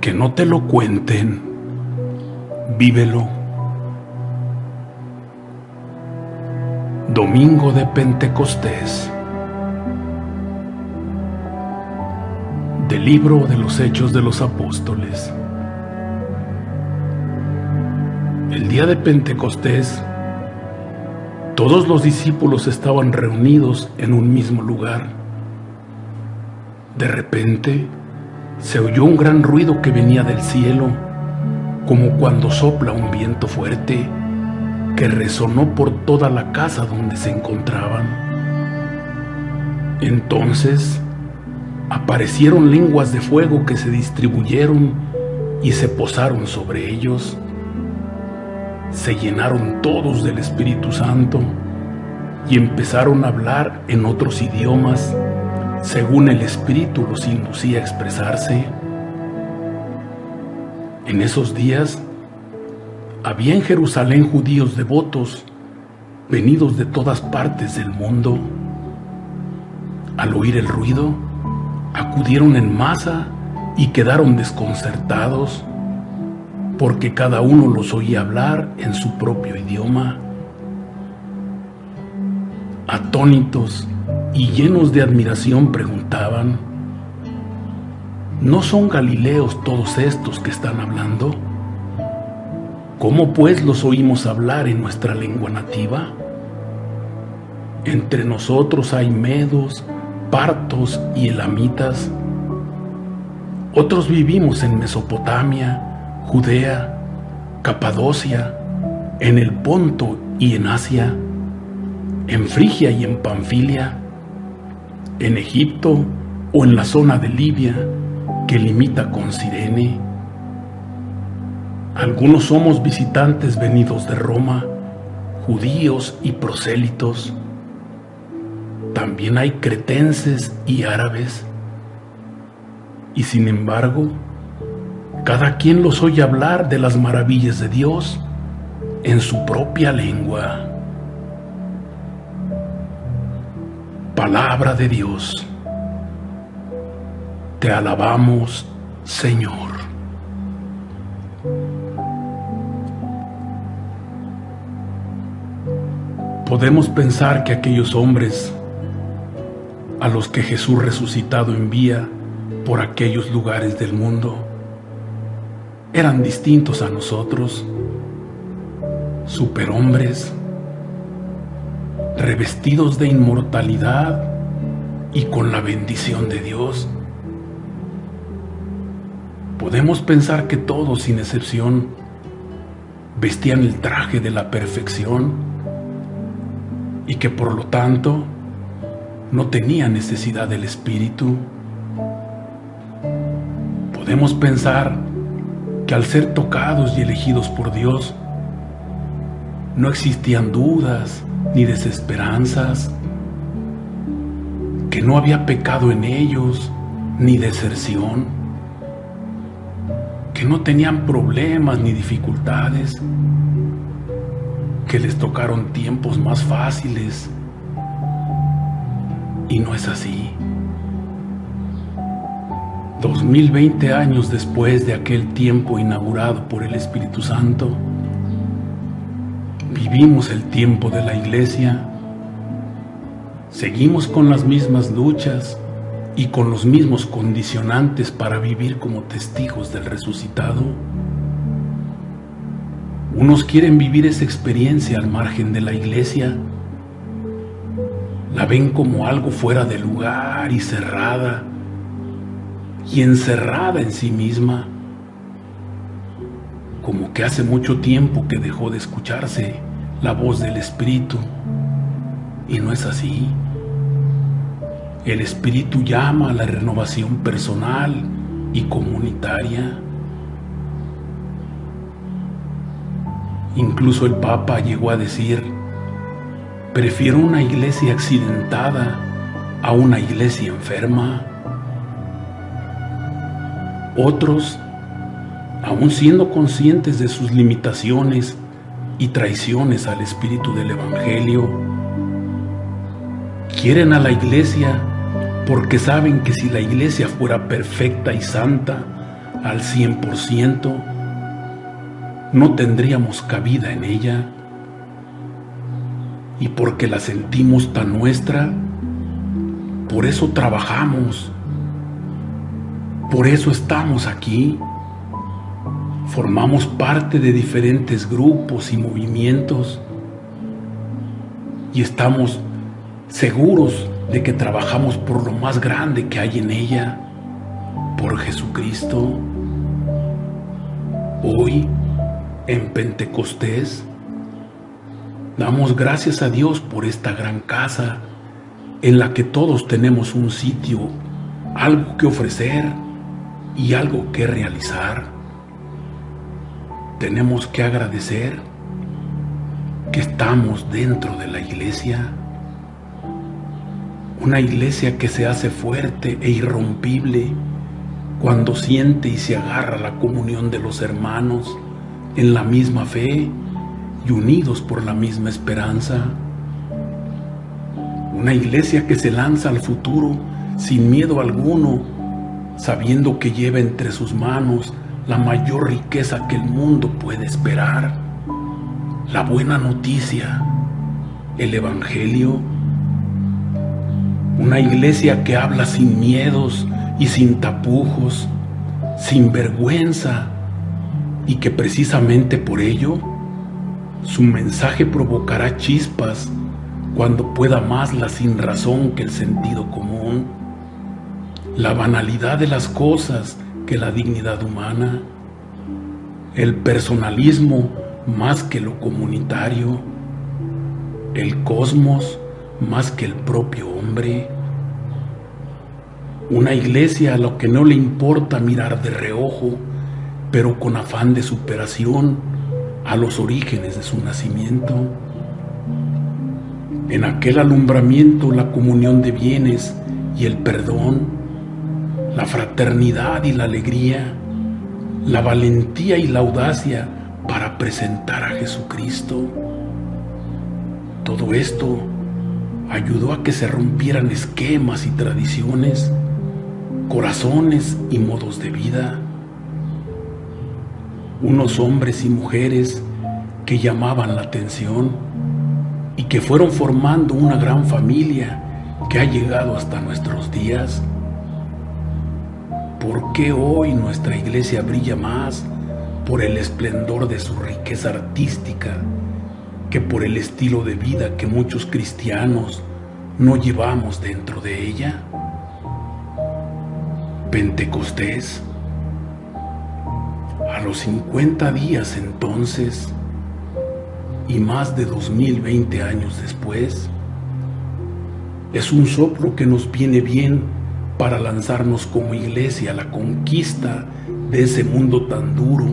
Aunque no te lo cuenten, vívelo. Domingo de Pentecostés. Del libro de los Hechos de los Apóstoles. El día de Pentecostés, todos los discípulos estaban reunidos en un mismo lugar. De repente, se oyó un gran ruido que venía del cielo, como cuando sopla un viento fuerte, que resonó por toda la casa donde se encontraban. Entonces, aparecieron lenguas de fuego que se distribuyeron y se posaron sobre ellos. Se llenaron todos del Espíritu Santo y empezaron a hablar en otros idiomas, según el Espíritu los inducía a expresarse. En esos días había en Jerusalén judíos devotos, venidos de todas partes del mundo. Al oír el ruido, acudieron en masa y quedaron desconcertados, porque cada uno los oía hablar en su propio idioma. Atónitos y llenos de admiración preguntaban: ¿no son galileos todos estos que están hablando? ¿Cómo pues los oímos hablar en nuestra lengua nativa? Entre nosotros hay medos, partos y elamitas. Otros vivimos en Mesopotamia, Judea, Capadocia, en el Ponto y en Asia, en Frigia y en Panfilia, en Egipto o en la zona de Libia, que limita con Cirene. Algunos somos visitantes venidos de Roma, judíos y prosélitos. También hay cretenses y árabes. Y sin embargo, cada quien los oye hablar de las maravillas de Dios en su propia lengua. Palabra de Dios. Te alabamos, Señor. Podemos pensar que aquellos hombres a los que Jesús resucitado envía por aquellos lugares del mundo eran distintos a nosotros, superhombres, revestidos de inmortalidad y con la bendición de Dios. Podemos pensar que todos, sin excepción, vestían el traje de la perfección y que por lo tanto no tenían necesidad del Espíritu. Podemos pensar que al ser tocados y elegidos por Dios, no existían dudas ni desesperanzas, que no había pecado en ellos ni deserción, que no tenían problemas ni dificultades, que les tocaron tiempos más fáciles. Y no es así. 2020 años después de aquel tiempo inaugurado por el Espíritu Santo, vivimos el tiempo de la Iglesia. Seguimos con las mismas luchas y con los mismos condicionantes para vivir como testigos del resucitado. Unos quieren vivir esa experiencia al margen de la Iglesia. La ven como algo fuera de lugar y cerrada y encerrada en sí misma, como que hace mucho tiempo que dejó de escucharse la voz del Espíritu. Y no es así. El Espíritu llama a la renovación personal y comunitaria. Incluso el Papa llegó a decir: prefiero una iglesia accidentada a una iglesia enferma. Otros, aun siendo conscientes de sus limitaciones y traiciones al espíritu del Evangelio, quieren a la iglesia porque saben que si la iglesia fuera perfecta y santa, al 100%, no tendríamos cabida en ella. Y porque la sentimos tan nuestra, por eso trabajamos, por eso estamos aquí. Formamos parte de diferentes grupos y movimientos y estamos seguros de que trabajamos por lo más grande que hay en ella, por Jesucristo. Hoy, en Pentecostés, damos gracias a Dios por esta gran casa en la que todos tenemos un sitio, algo que ofrecer y algo que realizar. Tenemos que agradecer que estamos dentro de la iglesia, una iglesia que se hace fuerte e irrompible cuando siente y se agarra la comunión de los hermanos en la misma fe y unidos por la misma esperanza. Una iglesia que se lanza al futuro sin miedo alguno, sabiendo que lleva entre sus manos la mayor riqueza que el mundo puede esperar: la buena noticia, el Evangelio. Una iglesia que habla sin miedos y sin tapujos, sin vergüenza, y que precisamente por ello su mensaje provocará chispas cuando pueda más la sinrazón que el sentido común, la banalidad de las cosas que la dignidad humana, el personalismo más que lo comunitario, el cosmos más que el propio hombre. Una iglesia a la que no le importa mirar de reojo, pero con afán de superación, a los orígenes de su nacimiento. En aquel alumbramiento, la comunión de bienes y el perdón, la fraternidad y la alegría, la valentía y la audacia para presentar a Jesucristo. Todo esto ayudó a que se rompieran esquemas y tradiciones, corazones y modos de vida. Unos hombres y mujeres que llamaban la atención y que fueron formando una gran familia que ha llegado hasta nuestros días. ¿Por qué hoy nuestra iglesia brilla más por el esplendor de su riqueza artística que por el estilo de vida que muchos cristianos no llevamos dentro de ella? Pentecostés. A los 50 días entonces, y más de 2020 años después, es un soplo que nos viene bien para lanzarnos como iglesia a la conquista de ese mundo tan duro,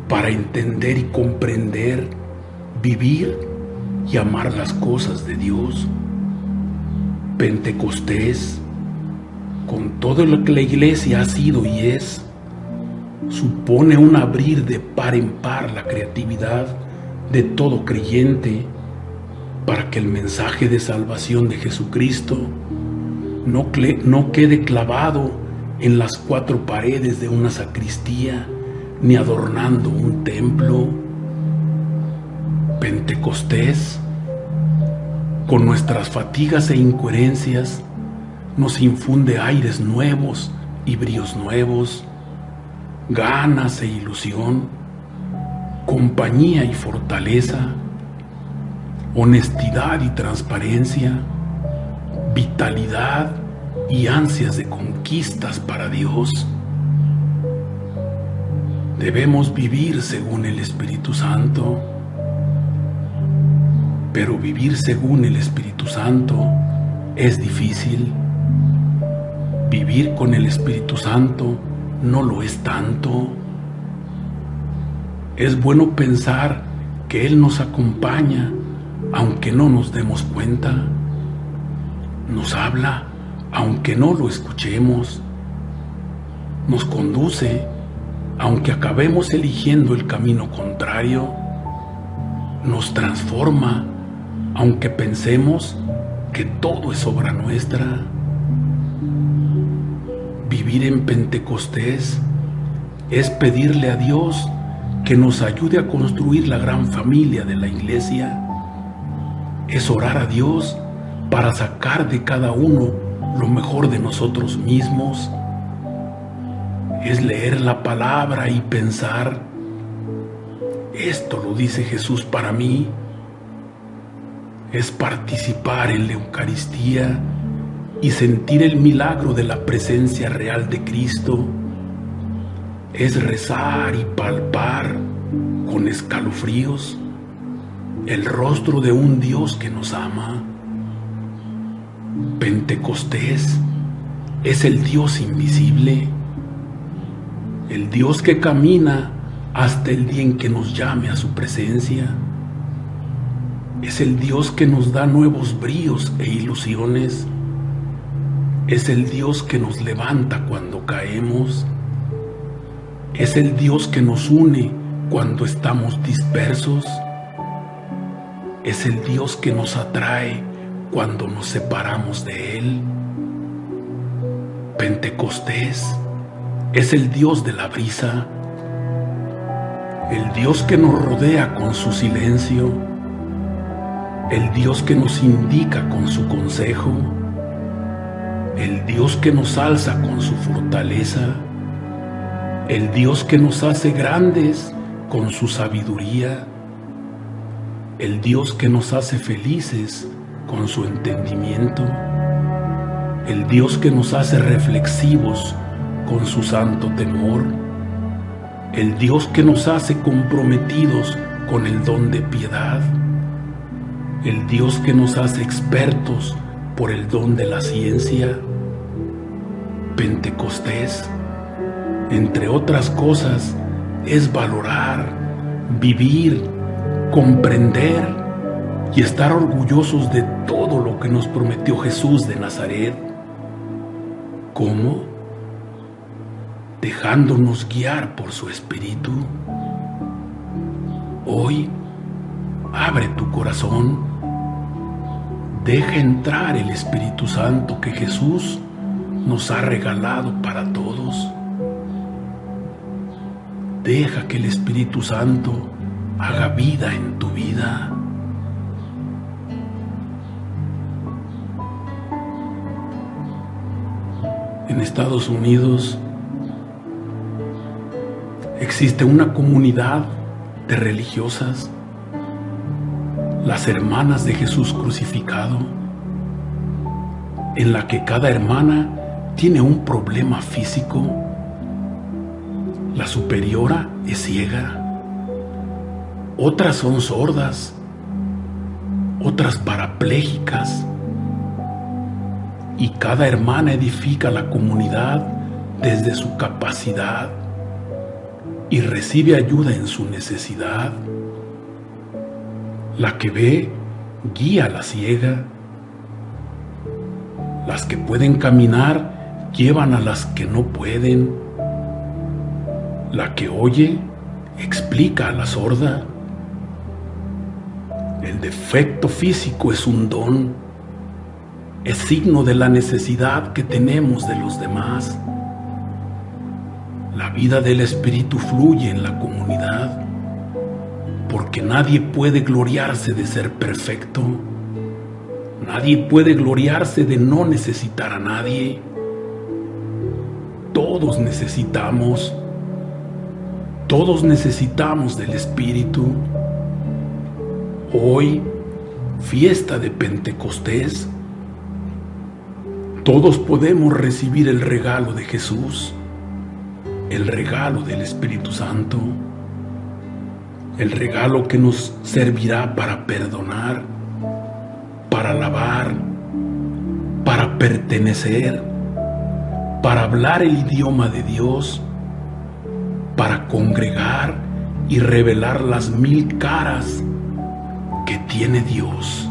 para entender y comprender, vivir y amar las cosas de Dios. Pentecostés, con todo lo que la iglesia ha sido y es, supone un abrir de par en par la creatividad de todo creyente para que el mensaje de salvación de Jesucristo no quede clavado en las cuatro paredes de una sacristía ni adornando un templo. Pentecostés, con nuestras fatigas e incoherencias, nos infunde aires nuevos y bríos nuevos, ganas e ilusión, compañía y fortaleza, honestidad y transparencia, vitalidad y ansias de conquistas para Dios. Debemos vivir según el Espíritu Santo, pero vivir según el Espíritu Santo es difícil. Vivir con el Espíritu Santo no lo es tanto. Es bueno pensar que Él nos acompaña, aunque no nos demos cuenta. Nos habla, aunque no lo escuchemos. Nos conduce, aunque acabemos eligiendo el camino contrario. Nos transforma, aunque pensemos que todo es obra nuestra. Vivir Vivir en Pentecostés es pedirle a Dios que nos ayude a construir la gran familia de la iglesia. Es orar a Dios para sacar de cada uno lo mejor de nosotros mismos. Es leer la palabra y pensar, esto lo dice Jesús para mí. Es participar en la Eucaristía y sentir el milagro de la presencia real de Cristo. Es rezar y palpar con escalofríos el rostro de un Dios que nos ama. Pentecostés es el Dios invisible, el Dios que camina hasta el día en que nos llame a su presencia. Es el Dios que nos da nuevos bríos e ilusiones. Es el Dios que nos levanta cuando caemos. Es el Dios que nos une cuando estamos dispersos. Es el Dios que nos atrae cuando nos separamos de Él. Pentecostés es el Dios de la brisa, el Dios que nos rodea con su silencio, el Dios que nos indica con su consejo, el Dios que nos alza con su fortaleza, el Dios que nos hace grandes con su sabiduría, el Dios que nos hace felices con su entendimiento, el Dios que nos hace reflexivos con su santo temor, el Dios que nos hace comprometidos con el don de piedad, el Dios que nos hace expertos por el don de la ciencia. Pentecostés, entre otras cosas, es valorar, vivir, comprender y estar orgullosos de todo lo que nos prometió Jesús de Nazaret. ¿Cómo? Dejándonos guiar por su Espíritu. Hoy, abre tu corazón, deja entrar el Espíritu Santo que Jesús nos ha regalado para todos. Deja que el Espíritu Santo haga vida en tu vida. En Estados Unidos existe una comunidad de religiosas, las Hermanas de Jesús Crucificado, en la que cada hermana tiene un problema físico. La superiora es ciega, otras son sordas, otras parapléjicas, y cada hermana edifica la comunidad desde su capacidad y recibe ayuda en su necesidad. La que ve guía a la ciega, las que pueden caminar llevan a las que no pueden, la que oye explica a la sorda. El defecto físico es un don, es signo de la necesidad que tenemos de los demás. La vida del Espíritu fluye en la comunidad, porque nadie puede gloriarse de ser perfecto. Nadie puede gloriarse de no necesitar a nadie. Todos necesitamos del Espíritu. Hoy, fiesta de Pentecostés, todos podemos recibir el regalo de Jesús, el regalo del Espíritu Santo, el regalo que nos servirá para perdonar, para alabar, para pertenecer, para hablar el idioma de Dios, para congregar y revelar las 1000 caras que tiene Dios.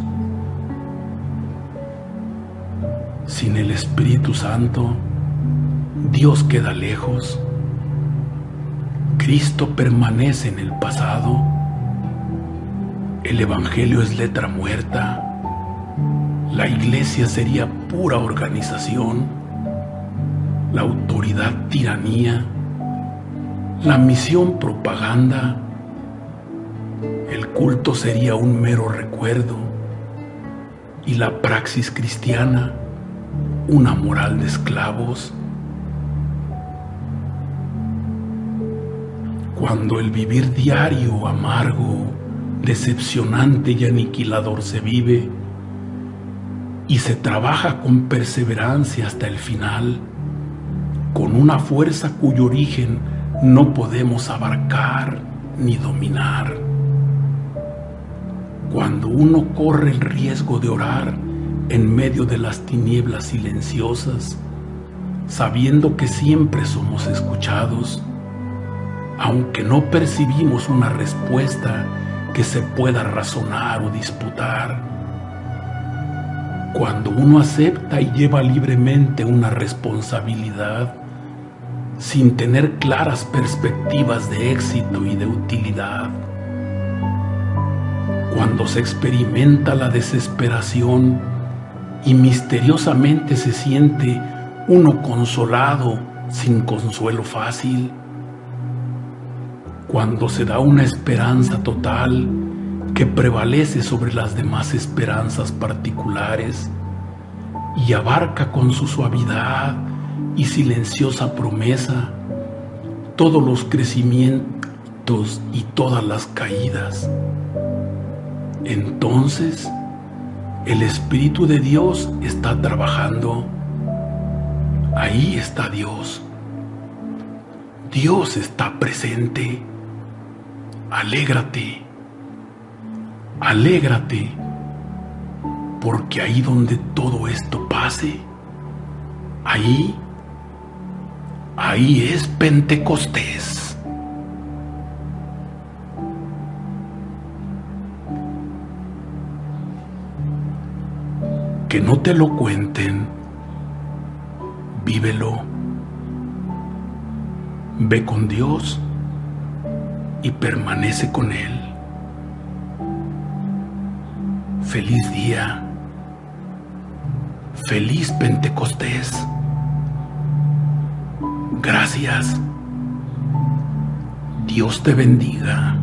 Sin el Espíritu Santo, Dios queda lejos. Cristo permanece en el pasado. El Evangelio es letra muerta. La iglesia sería pura organización. la autoridad tiranía, la misión propaganda, el culto sería un mero recuerdo y la praxis cristiana una moral de esclavos. Cuando el vivir diario, amargo, decepcionante y aniquilador se vive y se trabaja con perseverancia hasta el final, con una fuerza cuyo origen no podemos abarcar ni dominar. Cuando uno corre el riesgo de orar en medio de las tinieblas silenciosas, sabiendo que siempre somos escuchados, aunque no percibimos una respuesta que se pueda razonar o disputar. Cuando uno acepta y lleva libremente una responsabilidad, sin tener claras perspectivas de éxito y de utilidad. Cuando se experimenta la desesperación y misteriosamente se siente uno consolado sin consuelo fácil. Cuando se da una esperanza total que prevalece sobre las demás esperanzas particulares y abarca con su suavidad y silenciosa promesa todos los crecimientos y todas las caídas. Entonces, el Espíritu de Dios está trabajando. Ahí está Dios. Dios está presente. Alégrate, alégrate, porque ahí donde todo esto pase, ahí es Pentecostés. Que no te lo cuenten, vívelo. Ve con Dios y permanece con Él. Feliz día, feliz Pentecostés. Gracias. Dios te bendiga.